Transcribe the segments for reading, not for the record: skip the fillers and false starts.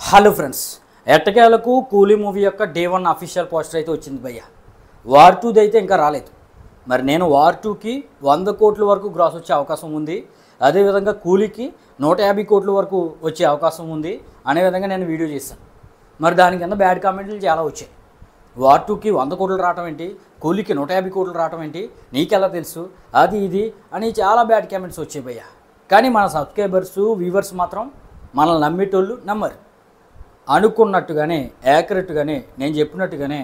Hello friends, ఎట్టకేలకు కూలీ movie యొక్క డే 1 అఫీషియల్ పోస్టర్ అయితే వచ్చింది భయ్య. వార్ 2 అయితే ఇంకా రాలేదు. మరి నేను వార్ 2కి 100 కోట్ల వరకు గ్రాస్ వచ్చే అవకాశం ఉంది, అదేవిధంగా కూలీకి 150 కోట్ల వరకు వచ్చే అవకాశం ఉంది అనే విధంగా నేను వీడియో చేశాను. మరి దాని కింద బ్యాడ్ కామెంట్లు చాలా వచ్చాయి. వార్ 2కి 100 కోట్లు రావటం ఏంటి, కూలీకి 150 కోట్లు రావటం ఏంటి, నీకెలా తెలుసు, అది ఇది అని చాలా బ్యాడ్ కామెంట్స్ వచ్చాయి భయ్య. కానీ మన సబ్స్క్రైబర్స్ వ్యూవర్స్ మాత్రం మనల్ని నమ్మేటోళ్ళు నమ్మరు. అనుకున్నట్టుగానే యాక్యురేట్గానే నేను చెప్పినట్టుగానే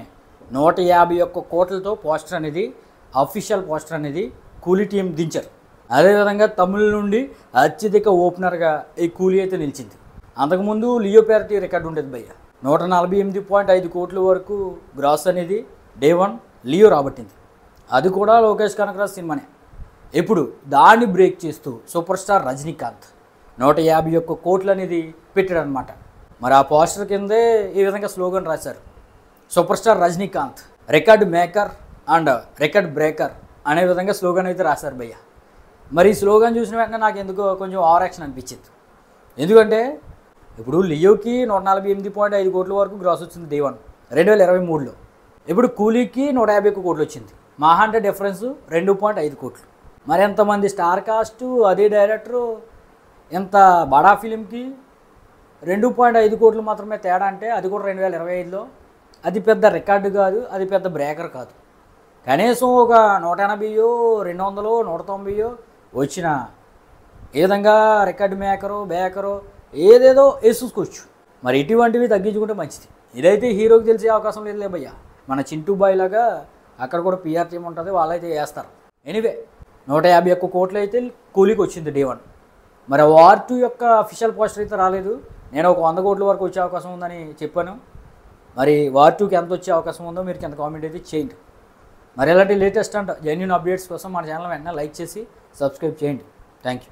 151 కోట్లతో పోస్టర్ అనేది అఫీషియల్ పోస్టర్ అనేది కూలీ టీం దించారు. అదేవిధంగా తమిళ నుండి అత్యధిక ఓపెనర్గా ఈ కూలీ అయితే నిలిచింది. అంతకుముందు లియో ప్యారిటీ రికార్డు ఉండేది భయ్య. 148.5 కోట్ల వరకు గ్రాస్ అనేది డే 1 లియో రాబట్టింది. అది కూడా లోకేష్ కనకరాజ్ సినిమానే. ఇప్పుడు దాన్ని బ్రేక్ చేస్తూ సూపర్ స్టార్ రజనీకాంత్ 151 కోట్లు అనేది పెట్టాడు అనమాట. మరి ఆ పోస్టర్ కిందే ఈ విధంగా స్లోగన్ రాశారు, super star Rajinikanth record maker and record breaker అనే విధంగా స్లోగన్ అయితే రాశారు భయ్య. మరి ఈ స్లోగన్ చూసిన వెంటనే నాకు ఎందుకో కొంచెం ఓవర్ యాక్షన్ అనిపించింది. ఎందుకంటే ఇప్పుడు లియోకి 148.5 కోట్ల వరకు గ్రాస్ వచ్చింది డే 1 2023లో. ఇప్పుడు కూలీకి 151 కోట్లు వచ్చింది. మహా అంటే డిఫరెన్స్ 2.5 కోట్లు. మరి ఎంతమంది స్టార్ కాస్ట్, అదే డైరెక్టరు, ఎంత బడా ఫిలింకి 2.5 కోట్లు మాత్రమే తేడా అంటే అది కూడా 2025లో. అది పెద్ద రికార్డు కాదు, అది పెద్ద బ్రేకర్ కాదు. కనీసం ఒక 180, 200, 190 వచ్చిన ఏ విధంగా రికార్డు మేకరు బేకరు ఏదేదో వేసుకోవచ్చు. మరి ఇటువంటివి తగ్గించుకుంటే మంచిది. ఇదైతే హీరోకి తెలిసే అవకాశం లేదు భయ్య. మన చింటూ బాయ్ లాగా అక్కడ కూడా పిఆర్ టీం ఉంటుంది, వాళ్ళైతే వేస్తారు. ఎనీవే 151 కోట్లు అయితే కూలీకి వచ్చింది డే 1. మరి వార్ 2 యొక్క అఫీషియల్ పోస్టర్ అయితే రాలేదు. నేను ఒక 100 కోట్ల వరకు వచ్చే అవకాశం ఉందని చెప్పాను. మరి వార్ 2కి ఎంత వచ్చే అవకాశం ఉందో మీరు కింద కామెంట్ అయితే చేయండి. మరి ఇలాంటి లేటెస్ట్ అండ్ జెన్యూన్ అప్డేట్స్ కోసం మన ఛానల్ వెంటనే లైక్ చేసి సబ్స్క్రైబ్ చేయండి. Thank you.